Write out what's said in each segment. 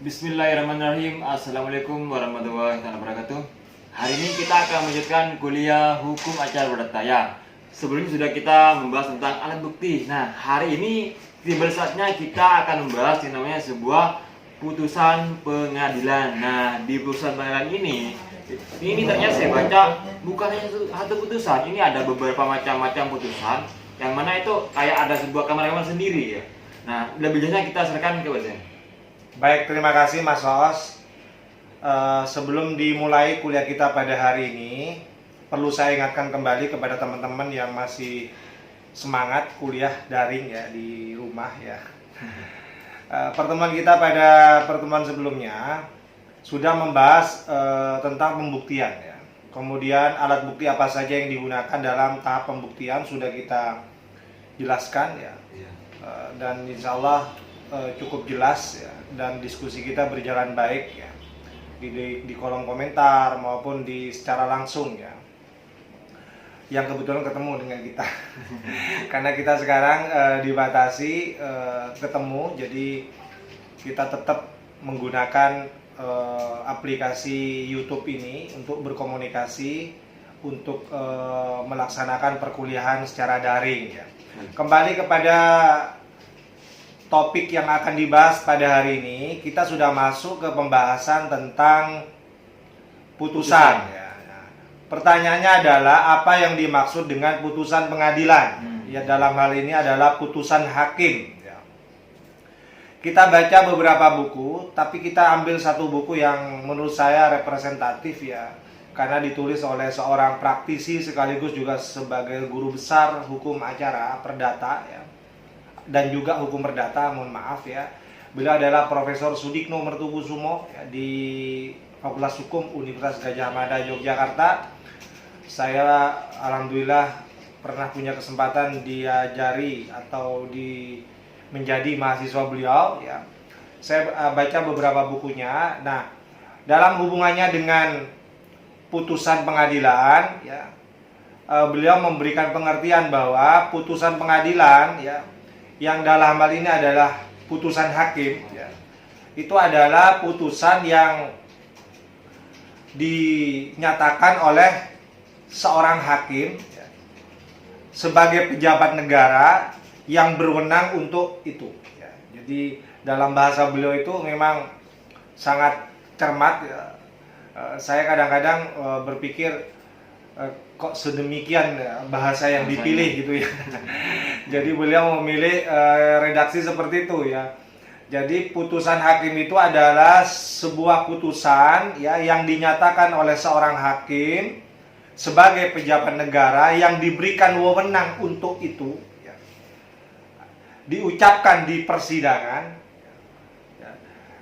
Bismillahirrahmanirrahim. Assalamualaikum warahmatullahi wabarakatuh. Hari ini kita akan melanjutkan kuliah hukum acara perdata ya. Sebelumnya sudah kita membahas tentang alat bukti. Nah, hari ini tiba saatnya kita akan membahas yang namanya sebuah putusan pengadilan. Nah, di putusan pengadilan ini ternyata saya baca bukan hanya satu putusan. Ini ada beberapa macam-macam putusan yang mana itu kayak ada sebuah kamar-kamar sendiri ya. Nah, lebih jelasnya kita serahkan ke Mas. Baik, terima kasih Mas Oos. Sebelum dimulai kuliah kita pada hari ini, perlu saya ingatkan kembali kepada teman-teman yang masih semangat kuliah daring ya di rumah ya. Pertemuan kita pada pertemuan sebelumnya sudah membahas tentang pembuktian ya. Kemudian alat bukti apa saja yang digunakan dalam tahap pembuktian sudah kita jelaskan ya. Dan insya Allah cukup jelas ya, dan diskusi kita berjalan baik ya di kolom komentar maupun secara langsung ya, yang kebetulan ketemu dengan kita karena kita sekarang dibatasi ketemu, jadi kita tetap menggunakan aplikasi YouTube ini untuk berkomunikasi, untuk melaksanakan perkuliahan secara daring ya. Kembali kepada topik yang akan dibahas pada hari ini, kita sudah masuk ke pembahasan tentang putusan. Ya. Nah, pertanyaannya adalah apa yang dimaksud dengan putusan pengadilan? Ya, dalam hal ini adalah putusan hakim. Ya. Kita baca beberapa buku, tapi kita ambil satu buku yang menurut saya representatif ya, karena ditulis oleh seorang praktisi sekaligus juga sebagai guru besar hukum acara perdata ya, dan juga hukum perdata, mohon maaf ya. Beliau adalah Profesor Sudikno Mertukusumo ya, di Fakultas Hukum Universitas Gadjah Mada Yogyakarta. Saya alhamdulillah pernah punya kesempatan diajari atau menjadi mahasiswa beliau ya. Saya baca beberapa bukunya. Nah, dalam hubungannya dengan putusan pengadilan ya, beliau memberikan pengertian bahwa putusan pengadilan ya, yang dalam hal ini adalah putusan hakim ya, itu adalah putusan yang dinyatakan oleh seorang hakim ya, sebagai pejabat negara yang berwenang untuk itu ya. Jadi dalam bahasa beliau itu memang sangat cermat ya. Saya kadang-kadang berpikir kok sedemikian bahasa yang dipilih gitu ya. Jadi beliau memilih redaksi seperti itu ya. Jadi putusan hakim itu adalah sebuah putusan ya yang dinyatakan oleh seorang hakim sebagai pejabat negara yang diberikan wewenang untuk itu ya, diucapkan di persidangan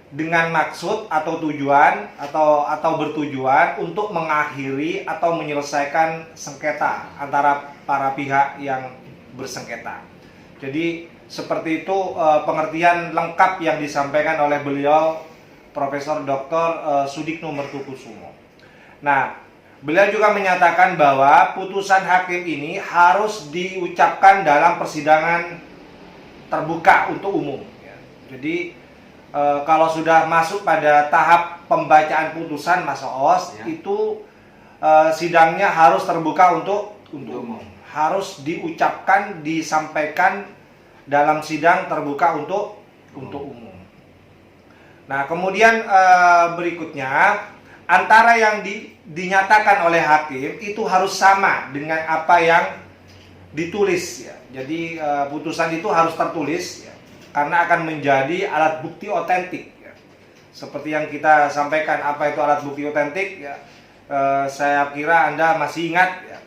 dengan maksud atau tujuan atau bertujuan untuk mengakhiri atau menyelesaikan sengketa antara para pihak yang bersengketa. Jadi seperti itu pengertian lengkap yang disampaikan oleh beliau Profesor Dr. Sudikno Mertukusumo. Nah, beliau juga menyatakan bahwa putusan hakim ini harus diucapkan dalam persidangan terbuka untuk umum. Jadi kalau sudah masuk pada tahap pembacaan putusan Mas Oos ya, itu sidangnya harus terbuka untuk umum. Harus diucapkan, disampaikan dalam sidang terbuka untuk umum. Nah, kemudian berikutnya antara yang dinyatakan oleh hakim itu harus sama dengan apa yang ditulis ya. Jadi putusan itu harus tertulis ya, karena akan menjadi alat bukti otentik ya. Seperti yang kita sampaikan, apa itu alat bukti otentik ya, saya kira Anda masih ingat ya.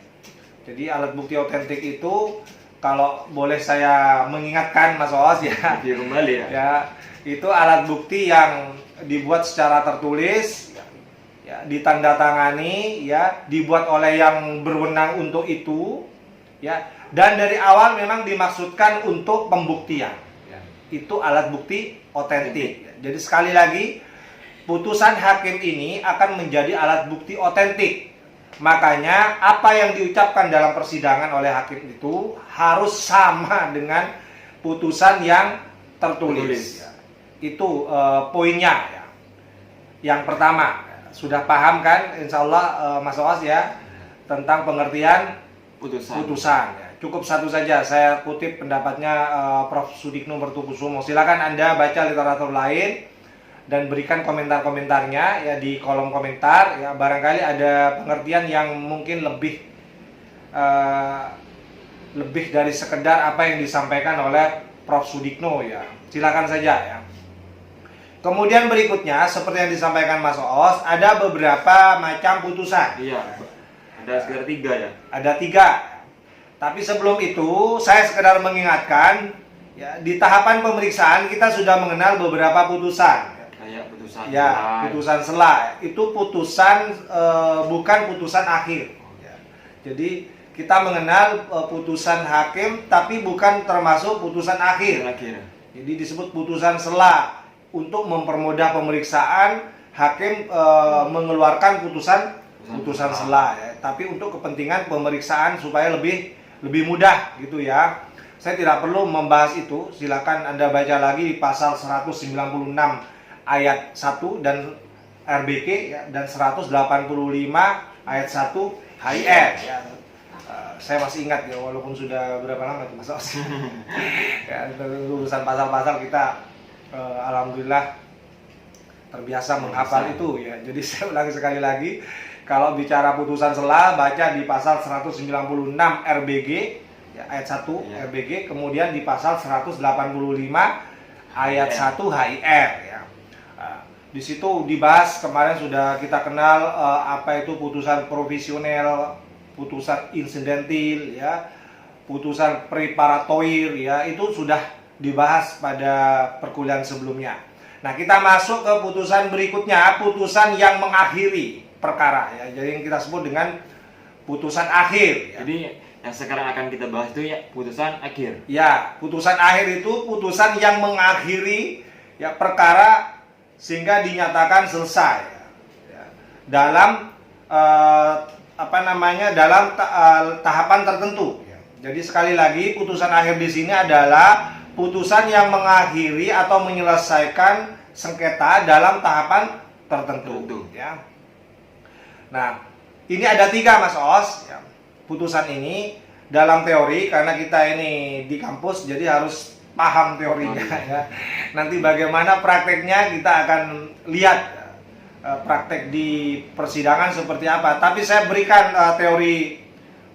Jadi alat bukti otentik itu, kalau boleh saya mengingatkan Mas Oos ya, kembali ya, itu alat bukti yang dibuat secara tertulis ya, ditandatangani ya, dibuat oleh yang berwenang untuk itu ya, dan dari awal memang dimaksudkan untuk pembuktian. Itu alat bukti otentik. Jadi sekali lagi, putusan hakim ini akan menjadi alat bukti otentik. Makanya apa yang diucapkan dalam persidangan oleh hakim itu harus sama dengan putusan yang tertulis. Ya. Itu poinnya ya. Yang pertama, sudah paham kan insya Allah Mas Oos ya tentang pengertian putusan. Ya. Cukup satu saja saya kutip pendapatnya Prof. Sudikno Mertukusumo. Silakan Anda baca literatur lain dan berikan komentar-komentarnya ya di kolom komentar ya, barangkali ada pengertian yang mungkin lebih dari sekedar apa yang disampaikan oleh Prof. Sudikno ya. Silakan saja ya. Kemudian berikutnya seperti yang disampaikan Mas Oos, ada beberapa macam putusan. Iya, ada sekitar 3 ya. Ada 3. Tapi sebelum itu saya sekedar mengingatkan ya, di tahapan pemeriksaan kita sudah mengenal beberapa putusan. Kayak putusan Ya, putusan sela. Itu putusan bukan putusan akhir. Ya. Jadi kita mengenal putusan hakim tapi bukan termasuk putusan akhir. Jadi disebut putusan sela. Untuk mempermudah pemeriksaan, hakim mengeluarkan putusan sela ya. Tapi untuk kepentingan pemeriksaan supaya lebih mudah gitu ya. Saya tidak perlu membahas itu. Silakan Anda baca lagi di pasal 196 ayat 1 dan RBK ya, dan 185 ayat 1 HIR ya. Saya masih ingat ya, walaupun sudah berapa lama itu Mas Oos. Ya, urusan pasal-pasal kita alhamdulillah terbiasa menghafal itu ya. Jadi saya ulangi sekali lagi, kalau bicara putusan sela baca di pasal 196 RBG ya, ayat 1 ya. RBG, kemudian di pasal 185 ayat 1 HIR ya. Di situ dibahas, kemarin sudah kita kenal apa itu putusan provisional, putusan insidentil ya, putusan preparatoir ya, itu sudah dibahas pada perkuliahan sebelumnya. Nah, kita masuk ke putusan berikutnya, putusan yang mengakhiri perkara ya. Jadi yang kita sebut dengan putusan akhir ya. Jadi yang sekarang akan kita bahas itu ya putusan akhir. Ya, putusan akhir itu putusan yang mengakhiri ya perkara sehingga dinyatakan selesai ya. Dalam dalam tahapan tertentu ya. Jadi sekali lagi putusan akhir di sini adalah putusan yang mengakhiri atau menyelesaikan sengketa dalam tahapan tertentu ya. Nah, ini ada 3 Mas Oos ya. Putusan ini dalam teori, karena kita ini di kampus jadi harus paham teorinya ya. Nanti bagaimana prakteknya kita akan lihat praktek di persidangan seperti apa. Tapi saya berikan teori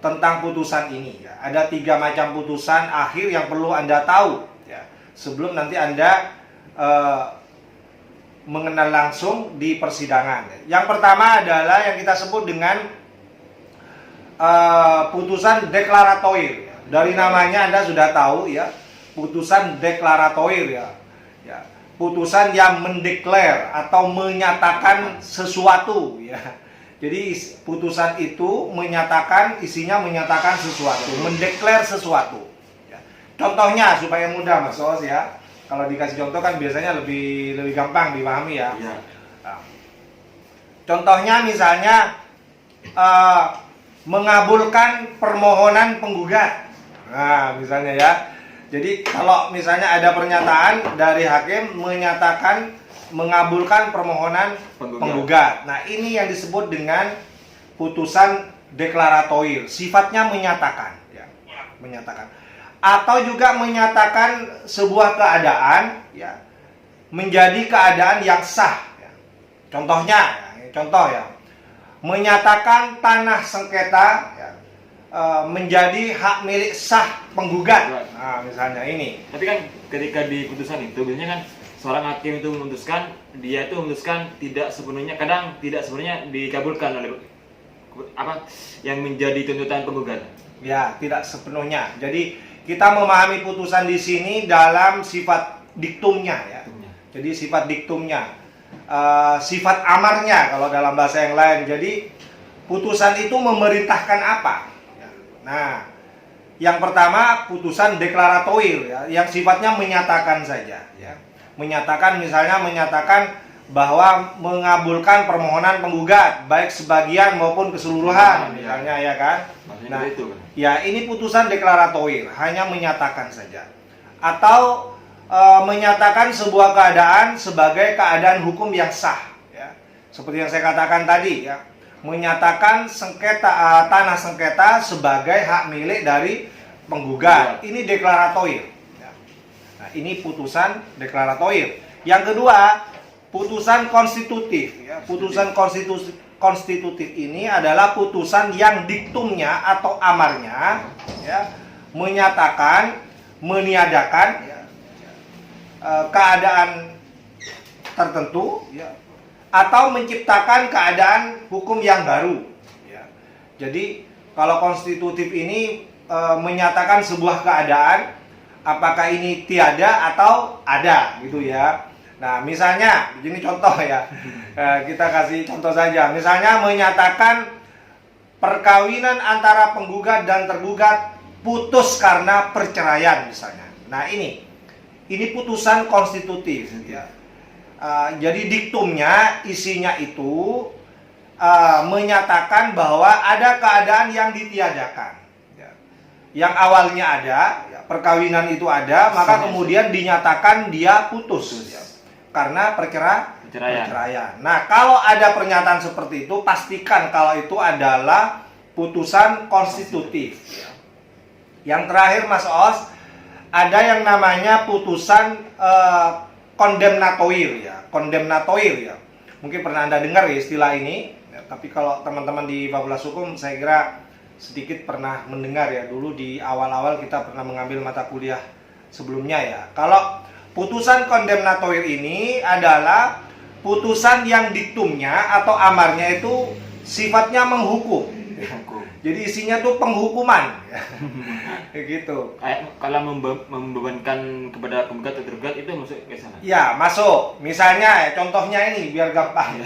tentang putusan ini ya. Ada 3 macam putusan akhir yang perlu Anda tahu ya, sebelum nanti Anda mengenal langsung di persidangan. Yang pertama adalah yang kita sebut dengan putusan deklaratoir. Dari namanya Anda sudah tahu ya, putusan deklaratoir ya. Ya, putusan yang mendeklar atau menyatakan sesuatu ya. Jadi putusan itu menyatakan, isinya menyatakan sesuatu, mendeklar sesuatu ya. Contohnya supaya mudah Mas Oos ya. Kalau dikasih contoh kan biasanya lebih gampang dipahami ya. Nah, contohnya misalnya mengabulkan permohonan penggugat. Nah, misalnya ya. Jadi kalau misalnya ada pernyataan dari hakim menyatakan mengabulkan permohonan penggugat. Nah, ini yang disebut dengan putusan deklaratoir. Sifatnya menyatakan ya, menyatakan. Atau juga menyatakan sebuah keadaan ya menjadi keadaan yang sah ya. Contohnya, contoh ya. Menyatakan tanah sengketa ya, menjadi hak milik sah penggugat. Nah, misalnya ini. Tapi kan ketika di putusan itu biasanya kan seorang hakim itu memutuskan, dia itu memutuskan tidak sepenuhnya, kadang tidak sepenuhnya dikabulkan oleh apa yang menjadi tuntutan penggugat. Ya, tidak sepenuhnya. Jadi kita memahami putusan di sini dalam sifat diktumnya ya. Jadi sifat diktumnya, sifat amarnya kalau dalam bahasa yang lain. Jadi putusan itu memerintahkan apa? Nah, yang pertama putusan deklaratoir ya, yang sifatnya menyatakan saja ya. Menyatakan, misalnya menyatakan bahwa mengabulkan permohonan penggugat baik sebagian maupun keseluruhan misalnya ya kan. Nah, ya ini putusan deklaratoir, hanya menyatakan saja. Atau menyatakan sebuah keadaan sebagai keadaan hukum yang sah ya. seperti yang saya katakan tadi ya, menyatakan sengketa tanah sengketa sebagai hak milik dari penggugat. Ini deklaratoir. Ya. Nah, ini putusan deklaratoir. Yang kedua, putusan konstitutif. Ya. Putusan konstitutif ini adalah putusan yang diktumnya atau amarnya ya, menyatakan, meniadakan ya, keadaan tertentu ya, atau menciptakan keadaan hukum yang baru ya. Jadi kalau konstitutif ini menyatakan sebuah keadaan, apakah ini tiada atau ada gitu ya. Nah misalnya begini contoh ya, kita kasih contoh saja. Misalnya menyatakan perkawinan antara penggugat dan tergugat putus karena perceraian misalnya. Nah ini putusan konstitutif ya. Jadi diktumnya, isinya itu menyatakan bahwa ada keadaan yang ditiadakan ya. Yang awalnya ada ya, perkawinan itu ada, maka kemudian dinyatakan dia putus ya, karena perceraian. Nah kalau ada pernyataan seperti itu, pastikan kalau itu adalah putusan konstitutif ya. Yang terakhir Mas Os, ada yang namanya putusan kondemnatoir ya. Mungkin pernah Anda dengar ya istilah ini ya, tapi kalau teman-teman di Fakultas Hukum saya kira sedikit pernah mendengar ya. Dulu di awal-awal kita pernah mengambil mata kuliah sebelumnya ya. Kalau putusan kondemnatoir ini adalah putusan yang diktumnya atau amarnya itu sifatnya menghukum. Jadi isinya tuh penghukuman gitu. Kalau membebankan kepada penggugat atau tergugat itu masuk ke sana? Ya masuk. Misalnya contohnya ini biar gampang.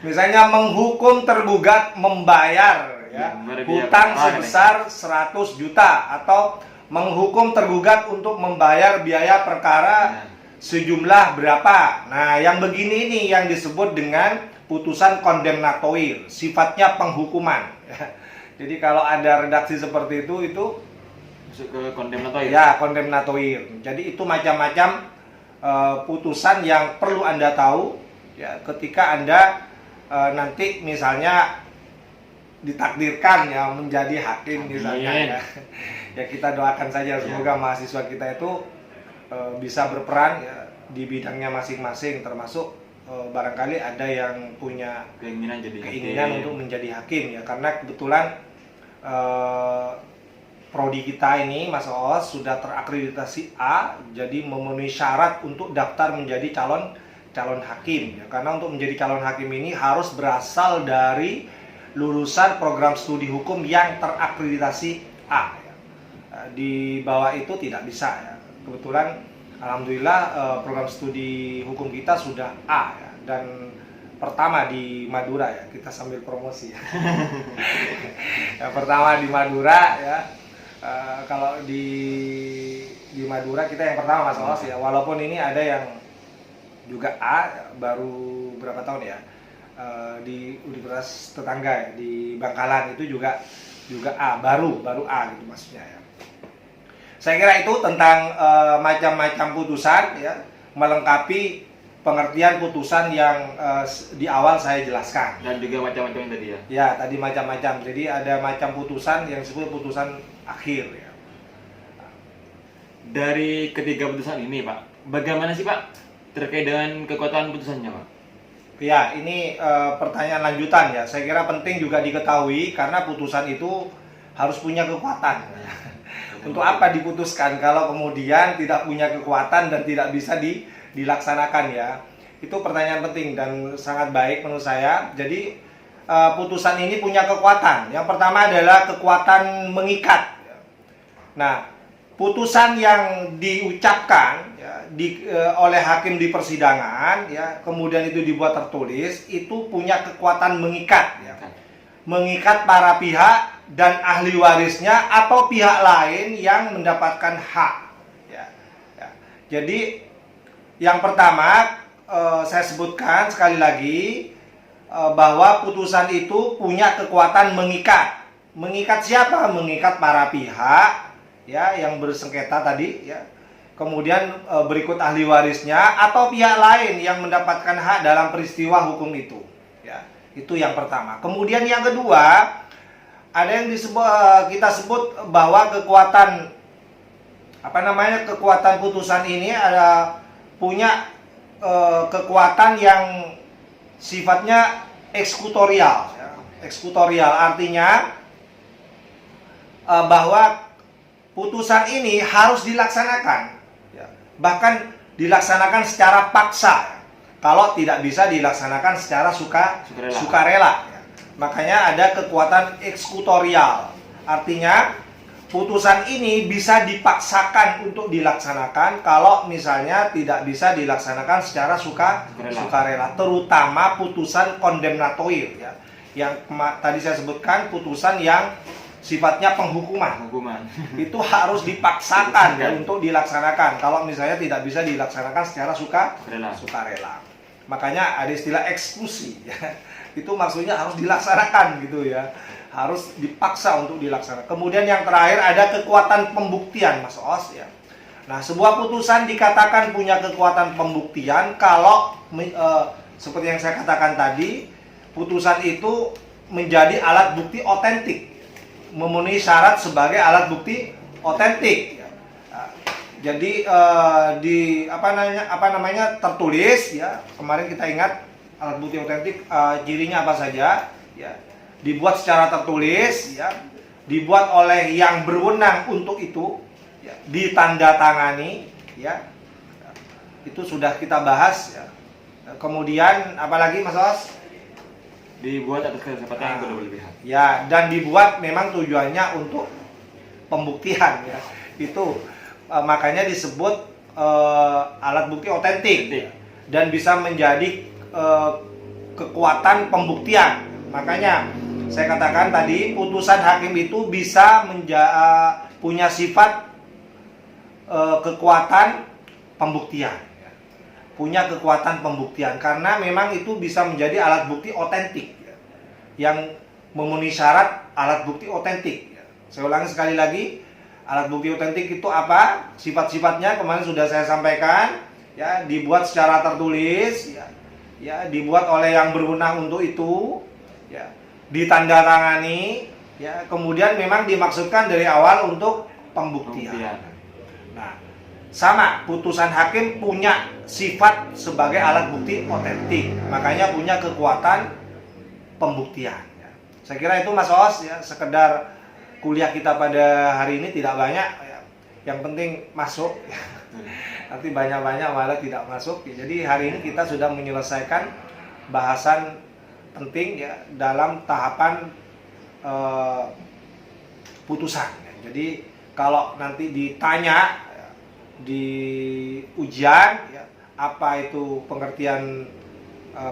Misalnya menghukum tergugat membayar ya, hutang sebesar 100 juta atau menghukum tergugat untuk membayar biaya perkara sejumlah berapa. Nah yang begini ini yang disebut dengan putusan kondemnatoir, sifatnya penghukuman. Jadi kalau ada redaksi seperti itu masuk ke kondemnatoir. Ya, kondemnatoir. Jadi itu macam-macam putusan yang perlu Anda tahu ya ketika Anda nanti misalnya ditakdirkan ya menjadi hakim misalnya ya. Ya kita doakan saja semoga mahasiswa kita itu bisa berperan ya di bidangnya masing-masing, termasuk barangkali ada yang punya keinginan untuk menjadi hakim ya, karena kebetulan prodi kita ini Mas Oos sudah terakreditasi A, jadi memenuhi syarat untuk daftar menjadi calon hakim ya. Karena untuk menjadi calon hakim ini harus berasal dari lulusan program studi hukum yang terakreditasi A ya. Di bawah itu tidak bisa ya. Kebetulan alhamdulillah program studi hukum kita sudah A ya, dan pertama di Madura ya, kita sambil promosi ya. Yang pertama di Madura ya. Kalau di Madura kita yang pertama Mas Oos ya, walaupun ini ada yang juga A baru berapa tahun ya, di universitas tetangga ya, di Bangkalan itu juga A, baru A gitu maksudnya ya. Saya kira itu tentang macam-macam putusan ya, melengkapi pengertian putusan yang di awal saya jelaskan. Dan juga macam-macam tadi ya? Ya, tadi macam-macam. Jadi ada macam putusan yang disebut putusan akhir ya. Dari ketiga putusan ini Pak, bagaimana sih Pak terkait dengan kekuatan putusannya Pak? Ya, ini pertanyaan lanjutan ya. Saya kira penting juga diketahui karena putusan itu harus punya kekuatan. Untuk apa diputuskan kalau kemudian tidak punya kekuatan dan tidak bisa dilaksanakan ya. Itu pertanyaan penting dan sangat baik menurut saya. Jadi putusan ini punya kekuatan. Yang pertama adalah kekuatan mengikat. Nah, putusan yang diucapkan ya, oleh hakim di persidangan ya, kemudian itu dibuat tertulis, itu punya kekuatan mengikat ya. Mengikat para pihak dan ahli warisnya atau pihak lain yang mendapatkan hak ya. Jadi yang pertama saya sebutkan sekali lagi bahwa putusan itu punya kekuatan mengikat. Mengikat siapa? Mengikat para pihak ya yang bersengketa tadi ya. Kemudian berikut ahli warisnya atau pihak lain yang mendapatkan hak dalam peristiwa hukum itu ya. Itu yang pertama. Kemudian yang kedua, ada yang kita sebut bahwa kekuatan putusan ini punya kekuatan yang sifatnya eksekutorial. Eksekutorial artinya bahwa putusan ini harus dilaksanakan, bahkan dilaksanakan secara paksa kalau tidak bisa dilaksanakan secara sukarela. Makanya ada kekuatan eksekutorial, artinya putusan ini bisa dipaksakan untuk dilaksanakan kalau misalnya tidak bisa dilaksanakan secara sukarela, terutama putusan kondemnatoir, yang tadi saya sebutkan, putusan yang sifatnya penghukuman. Itu harus dipaksakan untuk dilaksanakan kalau misalnya tidak bisa dilaksanakan secara sukarela. Makanya ada istilah eksekusi, itu maksudnya harus dilaksanakan gitu ya, harus dipaksa untuk dilaksanakan. Kemudian yang terakhir ada kekuatan pembuktian, Mas Os ya. Nah, sebuah putusan dikatakan punya kekuatan pembuktian kalau seperti yang saya katakan tadi, putusan itu menjadi alat bukti otentik, memenuhi syarat sebagai alat bukti otentik. Jadi tertulis ya. Kemarin kita ingat alat bukti otentik cirinya apa saja ya. Dibuat secara tertulis ya, dibuat oleh yang berwenang untuk itu ya, ditandatangani ya. Itu sudah kita bahas ya. Kemudian apalagi Mas Os? Dibuat atas kesepakatan yang berlebihan. Ya, dan dibuat memang tujuannya untuk pembuktian ya. Itu makanya disebut alat bukti otentik dan bisa menjadi kekuatan pembuktian. Makanya saya katakan tadi putusan hakim itu bisa punya sifat kekuatan pembuktian. Punya kekuatan pembuktian karena memang itu bisa menjadi alat bukti otentik yang memenuhi syarat alat bukti otentik. Saya ulangi sekali lagi, alat bukti otentik itu apa? Sifat-sifatnya kemarin sudah saya sampaikan ya, dibuat secara tertulis ya, dibuat oleh yang berwenang untuk itu ya, ditandatangani ya, kemudian memang dimaksudkan dari awal untuk pembuktian. Nah, sama, putusan hakim punya sifat sebagai alat bukti otentik, makanya punya kekuatan pembuktian. Saya kira itu Mas Os ya, sekedar kuliah kita pada hari ini tidak banyak ya. Yang penting masuk ya. Nanti banyak-banyak malah tidak masuk ya. Jadi hari ini kita sudah menyelesaikan bahasan penting ya dalam tahapan putusan ya. Jadi kalau nanti ditanya di ujian ya, apa itu pengertian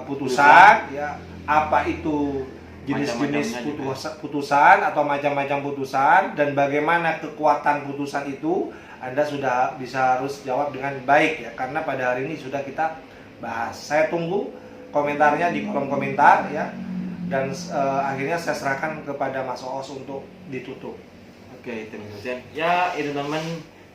putusan ya, apa itu jenis-jenis putusan atau macam-macam putusan, dan bagaimana kekuatan putusan itu, Anda sudah bisa harus jawab dengan baik ya, karena pada hari ini sudah kita bahas. Saya tunggu komentarnya di kolom komentar ya, dan akhirnya saya serahkan kepada Mas Oos untuk ditutup. Oke, terima kasih. Ya, itu teman,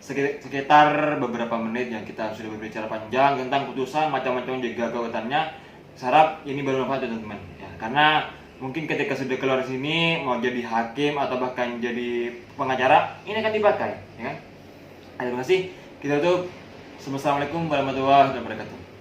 sekitar beberapa menit yang kita sudah berbicara panjang tentang putusan macam-macam juga kekuatannya. Saya harap ini bermanfaat teman-teman ya, karena mungkin ketika sudah keluar sini mau jadi hakim atau bahkan jadi pengacara, ini akan dipakai ya kan. Terima kasih. Kita tutup. Assalamualaikum warahmatullahi wabarakatuh.